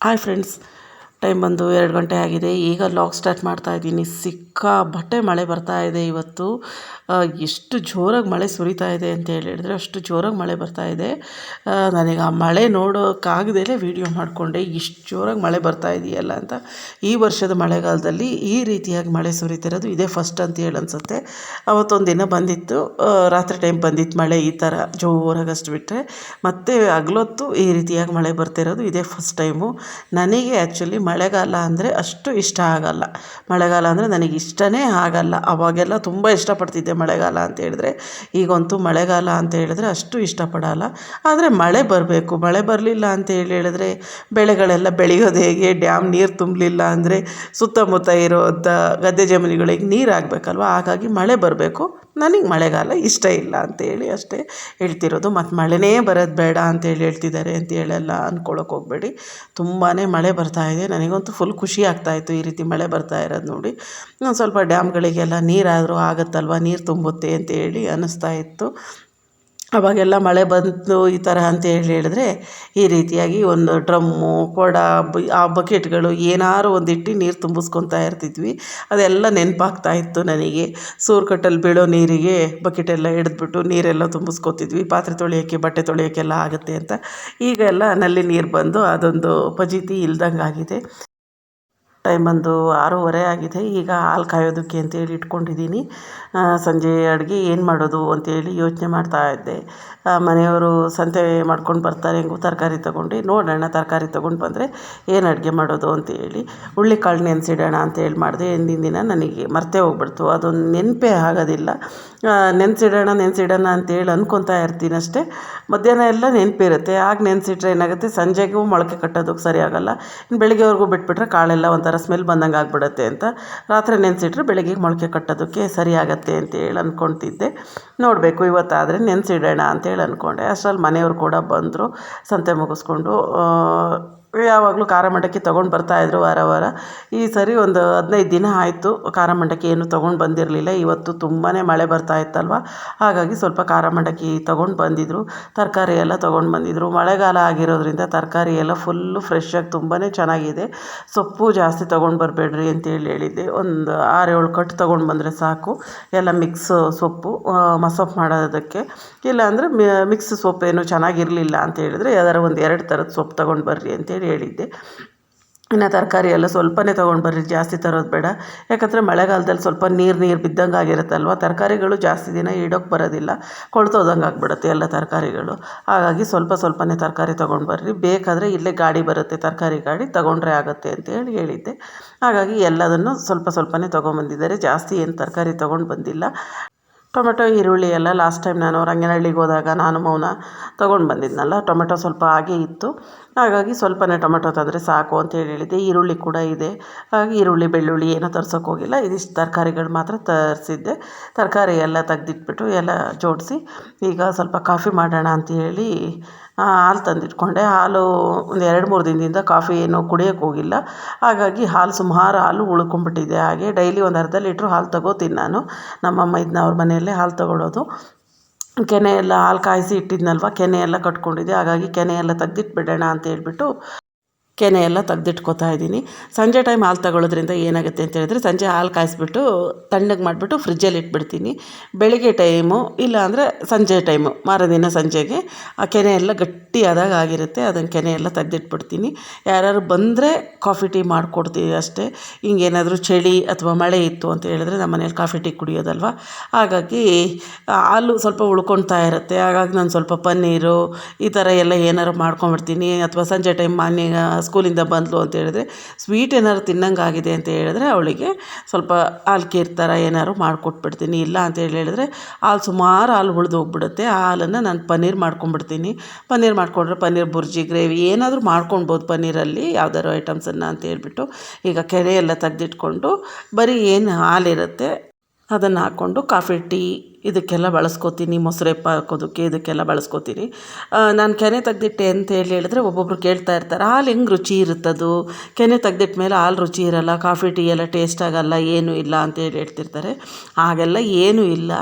Hi friends, time ಬಂದು 2 ಗಂಟೆ ಆಗಿದೆ. ಈಗ ಲಾಗ್ ಸ್ಟಾರ್ಟ್ ಮಾಡ್ತಾ ಇದ್ದೀನಿ. ಸಿಕ್ಕಾಪಟ್ಟೆ ಮಳೆ ಬರ್ತಾ ಇದೆ ಇವತ್ತು. ಎಷ್ಟು ಜೋರಾಗಿ ಮಳೆ ಸುರಿತಾ ಇದೆ ಅಂತ ಹೇಳಿದರೆ ಅಷ್ಟು ಜೋರಾಗಿ ಮಳೆ ಬರ್ತಾ ಇದೆ. ನನಗೆ ಆ ಮಳೆ ನೋಡೋಕ್ಕಾಗದೇ ವೀಡಿಯೋ ಮಾಡಿಕೊಂಡೆ, ಇಷ್ಟು ಜೋರಾಗಿ ಮಳೆ ಬರ್ತಾ ಇದೆಯಲ್ಲ ಅಂತ. ಈ ವರ್ಷದ ಮಳೆಗಾಲದಲ್ಲಿ ಈ ರೀತಿಯಾಗಿ ಮಳೆ ಸುರಿತಿರೋದು ಇದೇ ಫಸ್ಟ್ ಅಂತ ಹೇಳಿ ಅನಿಸುತ್ತೆ. ಅವತ್ತೊಂದು ದಿನ ಬಂದಿತ್ತು, ರಾತ್ರಿ ಟೈಮ್ ಬಂದಿತ್ತು ಮಳೆ ಈ ಥರ ಜೋರಾಗಿ, ಅಷ್ಟು ಬಿಟ್ಟರೆ ಮತ್ತು ಹಗಲೊತ್ತು ಈ ರೀತಿಯಾಗಿ ಮಳೆ ಬರ್ತಿರೋದು ಇದೇ ಫಸ್ಟ್ ಟೈಮು. ನನಗೆ ಆ್ಯಕ್ಚುಲಿ ಮಳೆಗಾಲ ಅಂದರೆ ಅಷ್ಟು ಇಷ್ಟ ಆಗಲ್ಲ. ಮಳೆಗಾಲ ಅಂದರೆ ನನಗೆ ಇಷ್ಟನೇ ಆಗಲ್ಲ. ಅವಾಗೆಲ್ಲ ತುಂಬ ಇಷ್ಟಪಡ್ತಿದ್ದೆ ಮಳೆಗಾಲ ಅಂತ ಹೇಳಿದ್ರೆ. ಈಗಂತೂ ಮಳೆಗಾಲ ಅಂತ ಹೇಳಿದ್ರೆ ಅಷ್ಟು ಇಷ್ಟಪಡಲ್ಲ. ಆದರೆ ಮಳೆ ಬರಬೇಕು. ಮಳೆ ಬರಲಿಲ್ಲ ಅಂತ ಹೇಳಿದ್ರೆ ಬೆಳೆಗಳೆಲ್ಲ ಬೆಳೆಯೋದು ಹೇಗೆ? ಡ್ಯಾಮ್ ನೀರು ತುಂಬಲಿಲ್ಲ ಅಂದರೆ ಸುತ್ತಮುತ್ತ ಇರೋಂಥ ಗದ್ದೆ ಜಮೀನುಗಳಿಗೆ ನೀರು ಆಗಬೇಕಲ್ವ. ಹಾಗಾಗಿ ಮಳೆ ಬರಬೇಕು. ನನಗೆ ಮಳೆಗಾಲ ಇಷ್ಟ ಇಲ್ಲ ಅಂತೇಳಿ ಅಷ್ಟೇ ಹೇಳ್ತಿರೋದು. ಮತ್ತು ಮಳೆನೇ ಬರೋದು ಬೇಡ ಅಂತೇಳಿ ಹೇಳ್ತಿದ್ದಾರೆ ಅಂತೇಳೆಲ್ಲ ಅಂದ್ಕೊಳ್ಳೋಕೆ ಹೋಗಬೇಡಿ. ತುಂಬಾ ಮಳೆ ಬರ್ತಾಯಿದೆ. ನನಗಂತೂ ಫುಲ್ ಖುಷಿ ಆಗ್ತಾಯಿತ್ತು ಈ ರೀತಿ ಮಳೆ ಬರ್ತಾ ಇರೋದು ನೋಡಿ. ಒಂದು ಸ್ವಲ್ಪ ಡ್ಯಾಮ್ಗಳಿಗೆಲ್ಲ ನೀರಾದರೂ ಆಗುತ್ತಲ್ವ, ನೀರು ತುಂಬುತ್ತೆ ಅಂತೇಳಿ ಅನ್ನಿಸ್ತಾ ಇತ್ತು. ಅವಾಗೆಲ್ಲ ಮಳೆ ಬಂತು ಈ ಥರ ಅಂತ ಹೇಳಿದ್ರೆ ಈ ರೀತಿಯಾಗಿ ಒಂದು ಡ್ರಮ್ಮು, ಕೊಡ, ಆ ಬಕೆಟ್ಗಳು ಏನಾರು ಒಂದಿಟ್ಟು ನೀರು ತುಂಬಿಸ್ಕೊತಾ ಇರ್ತಿದ್ವಿ. ಅದೆಲ್ಲ ನೆನಪಾಗ್ತಾಯಿತ್ತು ನನಗೆ. ಸೂರ್ಕಟ್ಟಲ್ಲಿ ಬೀಳೋ ನೀರಿಗೆ ಬಕೆಟೆಲ್ಲ ಹಿಡಿದ್ಬಿಟ್ಟು ನೀರೆಲ್ಲ ತುಂಬಿಸ್ಕೊತಿದ್ವಿ. ಪಾತ್ರೆ ತೊಳೆಯೋಕ್ಕೆ, ಬಟ್ಟೆ ತೊಳೆಯೋಕ್ಕೆಲ್ಲ ಆಗುತ್ತೆ ಅಂತ. ಈಗ ಎಲ್ಲ ನಲ್ಲಿ ನೀರು ಬಂದು ಅದೊಂದು ಫಜೀತಿ ಇಲ್ದಂಗೆ ಆಗಿದೆ. ಟೈಮ್ ಬಂದು 6:30 ಆಗಿದೆ. ಈಗ ಹಾಲು ಕಾಯೋದಕ್ಕೆ ಅಂತೇಳಿ ಇಟ್ಕೊಂಡಿದ್ದೀನಿ. ಸಂಜೆ ಅಡುಗೆ ಏನು ಮಾಡೋದು ಅಂತೇಳಿ ಯೋಚನೆ ಮಾಡ್ತಾ ಇದ್ದೆ. ಮನೆಯವರು ಸಂತೆ ಮಾಡ್ಕೊಂಡು ಬರ್ತಾರೆ, ಹೆಂಗೂ ತರಕಾರಿ ತೊಗೊಂಡು ನೋಡೋಣ. ತರಕಾರಿ ತೊಗೊಂಡು ಬಂದರೆ ಏನು ಅಡುಗೆ ಮಾಡೋದು ಅಂತೇಳಿ ಹುಳ್ಳಿಕಾಳು ನೆನೆಸಿಡೋಣ ಅಂತೇಳಿ ಮಾಡಿದೆ. ಹಿಂದಿನ ದಿನ ನನಗೆ ಮರ್ತೇ ಹೋಗ್ಬಿಡ್ತು, ಅದೊಂದು ನೆನಪೇ ಆಗೋದಿಲ್ಲ. ನೆನೆಸಿಡೋಣ ಅಂತೇಳಿ ಅಂದ್ಕೊತಾ ಇರ್ತೀನಿ ಅಷ್ಟೇ. ಮಧ್ಯಾಹ್ನ ಎಲ್ಲ ನೆನಪಿರುತ್ತೆ. ಆಗ ನೆನೆಸಿಟ್ರೆ ಏನಾಗುತ್ತೆ, ಸಂಜೆಗೂ ಮೊಳಕೆ ಕಟ್ಟೋದಕ್ಕೆ ಸರಿ ಆಗೋಲ್ಲ. ಇನ್ನು ಬೆಳಿಗ್ಗೆವರೆಗೂ ಬಿಟ್ಬಿಟ್ರೆ ಕಾಳೆಲ್ಲ ಒಂಥರ ಸ್ಮೆಲ್ ಬಂದಂಗೆ ಆಗಿಬಿಡುತ್ತೆ ಅಂತ ರಾತ್ರಿ ನೆನೆಸಿಟ್ರೆ ಬೆಳಗ್ಗೆ ಮೊಳಕೆ ಕಟ್ಟೋದಕ್ಕೆ ಸರಿ ಆಗುತ್ತೆ ಅಂತೇಳಿ ಅಂದ್ಕೊತಿದ್ದೆ. ನೋಡಬೇಕು, ಇವತ್ತಾದರೆ ನೆನೆಸಿಡೋಣ ಅಂತೇಳಿ ಅಂದ್ಕೊಂಡೆ. ಅಷ್ಟರಲ್ಲಿ ಮನೆಯವರು ಕೂಡ ಬಂದರು. ಸಂತೆ ಮುಗಿಸ್ಕೊಂಡು ಯಾವಾಗಲೂ ಖಾರ ಮಂಡಕ್ಕಿ ತೊಗೊಂಡು ಬರ್ತಾಯಿದ್ರು ವಾರ. ಈ ಸರಿ ಒಂದು 15 ದಿನ ಆಯಿತು ಖಾರ ಮಂಡಕ್ಕಿ ಏನು ತೊಗೊಂಡು ಬಂದಿರಲಿಲ್ಲ. ಇವತ್ತು ತುಂಬಾ ಮಳೆ ಬರ್ತಾ ಇತ್ತಲ್ವ, ಹಾಗಾಗಿ ಸ್ವಲ್ಪ ಖಾರ ಮಂಡಕ್ಕಿ ತೊಗೊಂಡು ಬಂದಿದ್ದರು. ತರಕಾರಿ ಎಲ್ಲ ತೊಗೊಂಡು ಬಂದಿದ್ದರು. ಮಳೆಗಾಲ ಆಗಿರೋದ್ರಿಂದ ತರಕಾರಿ ಎಲ್ಲ ಫುಲ್ಲು ಫ್ರೆಶ್ಶಾಗಿ ತುಂಬಾ ಚೆನ್ನಾಗಿದೆ. ಸೊಪ್ಪು ಜಾಸ್ತಿ ತೊಗೊಂಡು ಬರಬೇಡ್ರಿ ಅಂತೇಳಿ ಹೇಳಿದ್ದೆ. ಒಂದು 6-7 ಕಟ್ಟು ತೊಗೊಂಡು ಬಂದರೆ ಸಾಕು. ಎಲ್ಲ ಮಿಕ್ಸ್ ಸೊಪ್ಪು ಮಸೊಪ್ಪು ಮಾಡೋದಕ್ಕೆ. ಇಲ್ಲಾಂದರೆ ಮಿಕ್ಸ್ ಸೊಪ್ಪು ಏನೂ ಚೆನ್ನಾಗಿರಲಿಲ್ಲ ಅಂತ ಹೇಳಿದ್ರೆ ಯಾವ್ದಾರು ಒಂದು 2 ಥರದ ಸೊಪ್ಪು ತೊಗೊಂಡು ಬರ್ರಿ ಅಂತೇಳಿ ಹೇಳಿದ್ದೆ. ಇನ್ನು ತರಕಾರಿ ಎಲ್ಲ ಸ್ವಲ್ಪನೇ ತೊಗೊಂಡು ಬರ್ರಿ, ಜಾಸ್ತಿ ತರೋದು ಬೇಡ. ಯಾಕಂದರೆ ಮಳೆಗಾಲದಲ್ಲಿ ಸ್ವಲ್ಪ ನೀರು ಬಿದ್ದಂಗೆ ಆಗಿರುತ್ತಲ್ವ. ತರಕಾರಿಗಳು ಜಾಸ್ತಿ ದಿನ ಇಡೋಕ್ಕೆ ಬರೋದಿಲ್ಲ, ಕೊಳ್ತೋದಂಗೆ ಆಗಿಬಿಡುತ್ತೆ ಎಲ್ಲ ತರಕಾರಿಗಳು. ಹಾಗಾಗಿ ಸ್ವಲ್ಪನೇ ತರಕಾರಿ ತೊಗೊಂಡು ಬರ್ರಿ. ಬೇಕಾದರೆ ಇಲ್ಲೇ ಗಾಡಿ ಬರುತ್ತೆ, ತರಕಾರಿ ಗಾಡಿ, ತೊಗೊಂಡ್ರೆ ಆಗುತ್ತೆ ಅಂತೇಳಿ ಹೇಳಿದ್ದೆ. ಹಾಗಾಗಿ ಎಲ್ಲದನ್ನು ಸ್ವಲ್ಪನೇ ತೊಗೊಂಬಂದಿದ್ದಾರೆ. ಜಾಸ್ತಿ ಏನು ತರಕಾರಿ ತೊಗೊಂಡು ಬಂದಿಲ್ಲ. ಟೊಮೆಟೊ, ಈರುಳ್ಳಿ ಎಲ್ಲ ಲಾಸ್ಟ್ ಟೈಮ್ ನಾನು ರಂಗನಹಳ್ಳಿಗೆ ಹೋದಾಗ ನಾನು ಮೌನ ತೊಗೊಂಡು ಬಂದಿದ್ನಲ್ಲ, ಟೊಮೆಟೊ ಸ್ವಲ್ಪ ಹಾಗೇ ಇತ್ತು. ಹಾಗಾಗಿ ಸ್ವಲ್ಪನೇ ಟೊಮೆಟೊ ತಂದರೆ ಸಾಕು ಅಂತೇಳಿ ಹೇಳಿದ್ದೆ. ಈರುಳ್ಳಿ ಕೂಡ ಇದೆ. ಹಾಗಾಗಿ ಈರುಳ್ಳಿ, ಬೆಳ್ಳುಳ್ಳಿ ಏನೋ ತರ್ಸೋಕೆ ಹೋಗಿಲ್ಲ. ಇದಿಷ್ಟು ತರಕಾರಿಗಳು ಮಾತ್ರ ತರಿಸಿದ್ದೆ. ತರಕಾರಿ ಎಲ್ಲ ತೆಗ್ದಿಟ್ಬಿಟ್ಟು ಎಲ್ಲ ಜೋಡಿಸಿ ಈಗ ಸ್ವಲ್ಪ ಕಾಫಿ ಮಾಡೋಣ ಅಂತೇಳಿ ಹಾಲು ತಂದಿಟ್ಕೊಂಡೆ. ಹಾಲು ಒಂದು 2-3 ದಿನದಿಂದ ಕಾಫಿ ಏನೋ ಕುಡಿಯೋಕ್ಕೆ ಹೋಗಿಲ್ಲ. ಹಾಗಾಗಿ ಸುಮಾರು ಹಾಲು ಉಳ್ಕೊಂಡ್ಬಿಟ್ಟಿದೆ. ಹಾಗೆ ಡೈಲಿ ಒಂದು ಅರ್ಧ ಲೀಟ್ರ್ ಹಾಲು ತಗೋತೀನಿ ನಾನು. ನಮ್ಮಮ್ಮ ಅವ್ರ ಮನೆಯಲ್ಲೇ ಹಾಲು ತಗೊಳ್ಳೋದು. ಕೆನೆ ಎಲ್ಲ ಹಾಲು ಕಾಯಿಸಿ ಇಟ್ಟಿದ್ನಲ್ವ, ಕೆನೆ ಎಲ್ಲ ಕಟ್ಕೊಂಡಿದ್ದೆ. ಹಾಗಾಗಿ ಕೆನೆ ಎಲ್ಲ ತೆಗ್ದಿಟ್ಬಿಡೋಣ ಅಂತ ಹೇಳ್ಬಿಟ್ಟು ಕೆನೆ ಎಲ್ಲ ತೆಗ್ದಿಟ್ಕೋತಾ ಇದ್ದೀನಿ. ಸಂಜೆ ಟೈಮ್ ಹಾಲು ತಗೊಳ್ಳೋದ್ರಿಂದ ಏನಾಗುತ್ತೆ ಅಂತ ಹೇಳಿದ್ರೆ, ಸಂಜೆ ಹಾಲು ಕಾಯಿಸ್ಬಿಟ್ಟು ತಣ್ಣಗೆ ಮಾಡಿಬಿಟ್ಟು ಫ್ರಿಜ್ಜಲ್ಲಿ ಇಟ್ಬಿಡ್ತೀನಿ. ಬೆಳಿಗ್ಗೆ ಟೈಮು ಇಲ್ಲ ಅಂದರೆ ಸಂಜೆ ಟೈಮು, ಮಾರದಿನ ಸಂಜೆಗೆ ಆ ಕೆನೆ ಎಲ್ಲ ಗಟ್ಟಿಯಾದಾಗ ಆಗಿರುತ್ತೆ. ಅದನ್ನು ಕೆನೆ ಎಲ್ಲ ತೆಗ್ದಿಟ್ಬಿಡ್ತೀನಿ. ಯಾರು ಬಂದರೆ ಕಾಫಿ ಟೀ ಮಾಡಿಕೊಡ್ತೀವಿ ಅಷ್ಟೇ. ಹಿಂಗೇನಾದರೂ ಚಳಿ ಅಥವಾ ಮಳೆ ಇತ್ತು ಅಂತ ಹೇಳಿದ್ರೆ ನಮ್ಮ ಮನೇಲಿ ಕಾಫಿ ಟೀ ಕುಡಿಯೋದಲ್ವ. ಹಾಗಾಗಿ ಹಾಲು ಸ್ವಲ್ಪ ಉಳ್ಕೊಳ್ತಾ ಇರುತ್ತೆ. ಹಾಗಾಗಿ ನಾನು ಸ್ವಲ್ಪ ಪನ್ನೀರು ಈ ಥರ ಎಲ್ಲ ಏನಾರು ಮಾಡ್ಕೊಂಬಿಡ್ತೀನಿ. ಅಥವಾ ಸಂಜೆ ಟೈಮ್ ಸ್ಕೂಲಿಂದ ಬಂದಳು ಅಂತ ಹೇಳಿದ್ರೆ ಸ್ವೀಟ್ ಏನಾದ್ರು ತಿನ್ನಂಗೆ ಆಗಿದೆ ಅಂತ ಹೇಳಿದ್ರೆ ಅವಳಿಗೆ ಸ್ವಲ್ಪ ಹಾಲು ಖೀರ್ ಥರ ಏನಾದ್ರು ಮಾಡಿಕೊಟ್ಬಿಡ್ತೀನಿ. ಇಲ್ಲ ಅಂತ ಹೇಳಿದ್ರೆ ಸುಮಾರು ಹಾಲು ಉಳ್ದು ಹೋಗ್ಬಿಡುತ್ತೆ. ಆ ಹಾಲನ್ನು ನಾನು ಪನ್ನೀರ್ ಮಾಡ್ಕೊಂಬಿಡ್ತೀನಿ. ಪನ್ನೀರ್ ಮಾಡಿಕೊಂಡ್ರೆ ಪನ್ನೀರ್ ಬುರ್ಜಿ, ಗ್ರೇವಿ ಏನಾದರೂ ಮಾಡ್ಕೊಳ್ಬೋದು ಪನ್ನೀರಲ್ಲಿ, ಯಾವ್ದಾದ್ರು ಐಟಮ್ಸನ್ನು ಅಂತ ಹೇಳ್ಬಿಟ್ಟು ಈಗ ಕೆನೆ ಎಲ್ಲ ತೆಗೆದಿಟ್ಕೊಂಡು ಬರೀ ಏನು ಹಾಲಿರುತ್ತೆ ಅದನ್ನು ಹಾಕ್ಕೊಂಡು ಕಾಫಿ ಟೀ ಇದಕ್ಕೆಲ್ಲ ಬಳಸ್ಕೋತೀನಿ, ಮೊಸರೆಪ್ಪ ಹಾಕೋದಕ್ಕೆ ಇದಕ್ಕೆಲ್ಲ ಬಳಸ್ಕೋತೀನಿ. ನಾನು ಕೆನೆ ತೆಗ್ದಿಟ್ಟೆ ಅಂತ ಹೇಳಿದ್ರೆ ಒಬ್ಬೊಬ್ರು ಕೇಳ್ತಾ ಇರ್ತಾರೆ, ಹಾಲು ಹೆಂಗೆ ರುಚಿ ಇರುತ್ತದು, ಕೆನೆ ತೆಗ್ದಿಟ್ಟ ಮೇಲೆ ಹಾಲು ರುಚಿ ಇರಲ್ಲ, ಕಾಫಿ ಟೀ ಎಲ್ಲ ಟೇಸ್ಟ್ ಆಗಲ್ಲ, ಏನೂ ಇಲ್ಲ ಅಂತೇಳಿ ಹೇಳ್ತಿರ್ತಾರೆ. ಹಾಗೆಲ್ಲ ಏನೂ ಇಲ್ಲ,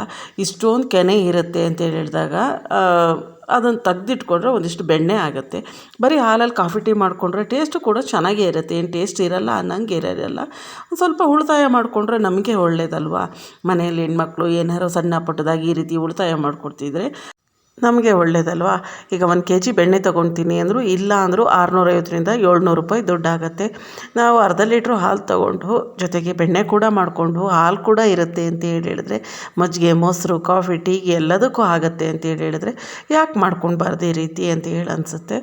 ಇಷ್ಟೊಂದು ಕೆನೆ ಇರುತ್ತೆ ಅಂತೇಳಿ ಹೇಳಿದಾಗ ಅದನ್ನು ತೆಗ್ದಿಟ್ಕೊಂಡ್ರೆ ಒಂದಿಷ್ಟು ಬೆಣ್ಣೆ ಆಗುತ್ತೆ. ಬರೀ ಹಾಲಲ್ಲಿ ಕಾಫಿ ಟೀ ಮಾಡಿಕೊಂಡ್ರೆ ಟೇಸ್ಟು ಕೂಡ ಚೆನ್ನಾಗೇ ಇರುತ್ತೆ, ಏನು ಟೇಸ್ಟ್ ಇರಲ್ಲ ಅನ್ನಂಗೆ ಇರೋಲ್ಲ. ಒಂದು ಸ್ವಲ್ಪ ಉಳಿತಾಯ ಮಾಡಿಕೊಂಡ್ರೆ ನಮಗೆ ಒಳ್ಳೇದಲ್ವಾ. ಮನೆಯಲ್ಲಿ ಹೆಣ್ಮಕ್ಳು ಏನಾರು ಸಣ್ಣ ಪುಟ್ಟದಾಗಿ ಈ ರೀತಿ ಉಳಿತಾಯ ಮಾಡಿಕೊಡ್ತಿದ್ರೆ ನಮಗೆ ಒಳ್ಳೇದಲ್ವಾ. ಈಗ 1 kg ಬೆಣ್ಣೆ ತೊಗೊಳ್ತೀನಿ ಅಂದರೂ ಇಲ್ಲ ಅಂದರೂ 650ರಿಂದ 700 ರೂಪಾಯಿ ದುಡ್ಡಾಗತ್ತೆ. ನಾವು ಅರ್ಧ ಲೀಟ್ರು ಹಾಲು ತೊಗೊಂಡು ಜೊತೆಗೆ ಬೆಣ್ಣೆ ಕೂಡ ಮಾಡಿಕೊಂಡು ಹಾಲು ಕೂಡ ಇರುತ್ತೆ ಅಂತ ಹೇಳಿದ್ರೆ, ಮಜ್ಜಿಗೆ, ಮೊಸರು, ಕಾಫಿ, ಟೀಗೆ ಎಲ್ಲದಕ್ಕೂ ಆಗುತ್ತೆ ಅಂತೇಳಿ ಹೇಳಿದ್ರೆ ಯಾಕೆ ಮಾಡ್ಕೊಳ್ಬಾರ್ದು ಈ ರೀತಿ ಅಂತ ಹೇಳಿ ಅನಿಸುತ್ತೆ.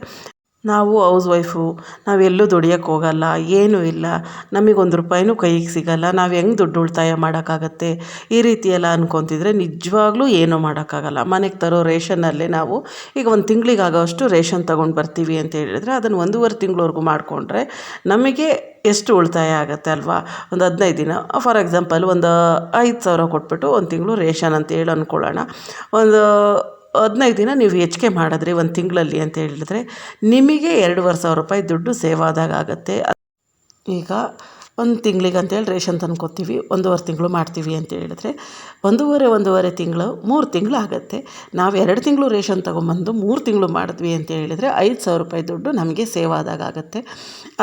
ನಾವು ಹೌಸ್ ವೈಫು, ನಾವೆಲ್ಲೂ ದುಡಿಯೋಕ್ಕೆ ಹೋಗಲ್ಲ, ಏನೂ ಇಲ್ಲ, ನಮಗೊಂದು ರೂಪಾಯಿನೂ ಕೈಗೆ ಸಿಗಲ್ಲ, ನಾವು ಹೆಂಗೆ ದುಡ್ಡು ಉಳಿತಾಯ ಮಾಡೋಕ್ಕಾಗತ್ತೆ, ಈ ರೀತಿ ಎಲ್ಲ ಅಂದ್ಕೊತಿದ್ರೆ ನಿಜವಾಗ್ಲೂ ಏನೂ ಮಾಡೋಕ್ಕಾಗಲ್ಲ. ಮನೆಗೆ ತರೋ ರೇಷನ್ನಲ್ಲೇ ನಾವು ಈಗ 1 ತಿಂಗಳಿಗಾಗೋಷ್ಟು ರೇಷನ್ ತೊಗೊಂಡು ಬರ್ತೀವಿ ಅಂತ ಹೇಳಿದ್ರೆ ಅದನ್ನು 1.5 ತಿಂಗಳವರೆಗೂ ಮಾಡಿಕೊಂಡ್ರೆ ನಮಗೆ ಎಷ್ಟು ಉಳಿತಾಯ ಆಗುತ್ತೆ ಅಲ್ವಾ. ಒಂದು 15 ದಿನ ಫಾರ್ ಎಕ್ಸಾಂಪಲ್ ಒಂದು 5,000 ಕೊಟ್ಬಿಟ್ಟು 1 ತಿಂಗಳು ರೇಷನ್ ಅಂತ ಹೇಳಿ ಅಂದ್ಕೊಳ್ಳೋಣ. ಒಂದು 15 ದಿನ ನೀವು ಹೆಚ್ಚಿಗೆ ಮಾಡಿದ್ರಿ 1 ತಿಂಗಳಲ್ಲಿ ಅಂತ ಹೇಳಿದ್ರೆ ನಿಮಗೆ 2,500 ರೂಪಾಯಿ ದುಡ್ಡು ಸೇವ್ ಆದಾಗ ಆಗುತ್ತೆ. ಈಗ 1 ತಿಂಗಳಿಗೆ ಅಂತೇಳಿ ರೇಷನ್ ತಂದ್ಕೊತೀವಿ, 1.5 ತಿಂಗಳು ಮಾಡ್ತೀವಿ ಅಂತ ಹೇಳಿದ್ರೆ ಒಂದೂವರೆ ತಿಂಗಳು 3 ತಿಂಗಳು ಆಗುತ್ತೆ. ನಾವು 2 ತಿಂಗಳು ರೇಷನ್ ತೊಗೊಂಬಂದು 3 ತಿಂಗಳು ಮಾಡಿದ್ವಿ ಅಂತ ಹೇಳಿದರೆ 5,000 ರೂಪಾಯಿ ದುಡ್ಡು ನಮಗೆ ಸೇವ್ ಆದಾಗ ಆಗುತ್ತೆ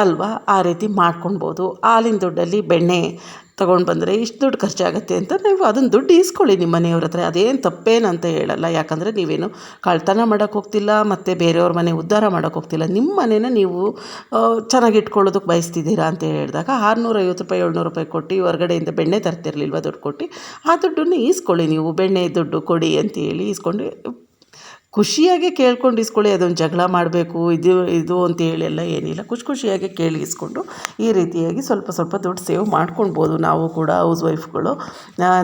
ಅಲ್ವಾ. ಆ ರೀತಿ ಮಾಡ್ಕೊಳ್ಬೋದು. ಹಾಲಿನ ದುಡ್ಡಲ್ಲಿ ಬೆಣ್ಣೆ ತೊಗೊಂಡು ಬಂದರೆ ಇಷ್ಟು ದುಡ್ಡು ಖರ್ಚಾಗುತ್ತೆ ಅಂತ ನೀವು ಅದನ್ನು ದುಡ್ಡು ಈಸ್ಕೊಳ್ಳಿ ನಿಮ್ಮ ಮನೆಯವ್ರ ಹತ್ರ, ಅದೇನು ತಪ್ಪೇನಂತ ಹೇಳಲ್ಲ. ಯಾಕಂದರೆ ನೀವೇನು ಕಳ್ತನ ಮಾಡೋಕ್ಕೆ ಹೋಗ್ತಿಲ್ಲ, ಮತ್ತು ಬೇರೆಯವ್ರ ಮನೆ ಉದ್ಧಾರ ಮಾಡೋಕ್ಕೆ ಹೋಗ್ತಿಲ್ಲ. ನಿಮ್ಮ ಮನೇನ ನೀವು ಚೆನ್ನಾಗಿ ಇಟ್ಕೊಳ್ಳೋದಕ್ಕೆ ಬಯಸ್ತಿದ್ದೀರಾ ಅಂತ ಹೇಳಿದಾಗ 650 ರೂಪಾಯಿ 700 ರೂಪಾಯಿ ಕೊಟ್ಟು ಹೊರಗಡೆಯಿಂದ ಬೆಣ್ಣೆ ತರ್ತಿರ್ಲಿಲ್ವ ದುಡ್ಡು ಕೊಟ್ಟು, ಆ ದುಡ್ಡನ್ನು ಈಸ್ಕೊಳ್ಳಿ. ನೀವು ಬೆಣ್ಣೆ ದುಡ್ಡು ಕೊಡಿ ಅಂತೇಳಿ ಈಸ್ಕೊಂಡು ಖುಷಿಯಾಗಿ ಕೇಳ್ಕೊಂಡು ಇಸ್ಕೊಳ್ಳಿ. ಅದೊಂದು ಜಗಳ ಮಾಡಬೇಕು ಇದು ಅಂತೇಳಿ ಎಲ್ಲ ಏನಿಲ್ಲ, ಖುಷಿಯಾಗಿ ಕೇಳಿ ಇಸ್ಕೊಂಡು ಈ ರೀತಿಯಾಗಿ ಸ್ವಲ್ಪ ದುಡ್ಡು ಸೇವ್ ಮಾಡ್ಕೊಳ್ಬೋದು. ನಾವು ಕೂಡ ಹೌಸ್ ವೈಫ್ಗಳು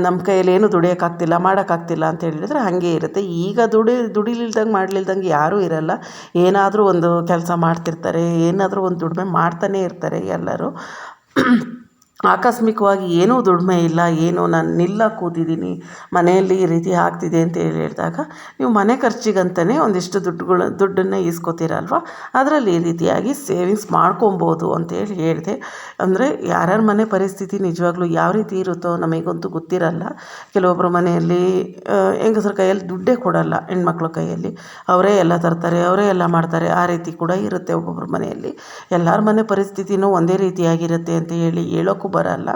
ನಮ್ಮ ಕೈಯಲ್ಲಿ ಏನು ದುಡಿಯೋಕ್ಕಾಗ್ತಿಲ್ಲ, ಮಾಡೋಕ್ಕಾಗ್ತಿಲ್ಲ ಅಂತ ಹೇಳಿದ್ರೆ ಹಾಗೆ ಇರುತ್ತೆ. ಈಗ ಮಾಡಲಿಲ್ದಂಗೆ ಯಾರೂ ಇರಲ್ಲ. ಏನಾದರೂ ಒಂದು ಕೆಲಸ ಮಾಡ್ತಿರ್ತಾರೆ, ಏನಾದರೂ ಒಂದು ದುಡಿಮೆ ಮಾಡ್ತಾನೇ ಇರ್ತಾರೆ ಎಲ್ಲರೂ. ಆಕಸ್ಮಿಕವಾಗಿ ಏನೂ ದುಡಿಮೆ ಇಲ್ಲ, ಏನು ನಾನು ನಿಲ್ಲ ಕೂತಿದ್ದೀನಿ, ಮನೆಯಲ್ಲಿ ಈ ರೀತಿ ಆಗ್ತಿದೆ ಅಂತ ಹೇಳಿದಾಗ ನೀವು ಮನೆ ಖರ್ಚಿಗಂತಲೇ ಒಂದಿಷ್ಟು ದುಡ್ಡನ್ನು ಈಸ್ಕೊತೀರಲ್ವ, ಅದರಲ್ಲಿ ಈ ರೀತಿಯಾಗಿ ಸೇವಿಂಗ್ಸ್ ಮಾಡ್ಕೊಬೋದು ಅಂತೇಳಿ ಹೇಳಿದೆ. ಅಂದರೆ ಯಾರ್ಯಾರ ಮನೆ ಪರಿಸ್ಥಿತಿ ನಿಜವಾಗ್ಲೂ ಯಾವ ರೀತಿ ಇರುತ್ತೋ ನಮಗಂತೂ ಗೊತ್ತಿರಲ್ಲ. ಕೆಲವೊಬ್ಬರು ಮನೆಯಲ್ಲಿ ಹೆಂಗಸ್ರ ಕೈಯಲ್ಲಿ ದುಡ್ಡೇ ಕೊಡಲ್ಲ, ಹೆಣ್ಮಕ್ಳ ಕೈಯಲ್ಲಿ ಅವರೇ ಎಲ್ಲ ತರ್ತಾರೆ, ಅವರೇ ಎಲ್ಲ ಮಾಡ್ತಾರೆ, ಆ ರೀತಿ ಕೂಡ ಇರುತ್ತೆ ಒಬ್ಬೊಬ್ಬರ ಮನೆಯಲ್ಲಿ. ಎಲ್ಲರ ಮನೆ ಪರಿಸ್ಥಿತಿನೂ ಒಂದೇ ರೀತಿಯಾಗಿರುತ್ತೆ ಅಂತ ಹೇಳೋಕ್ಕೂ ಬರಲ್ಲ.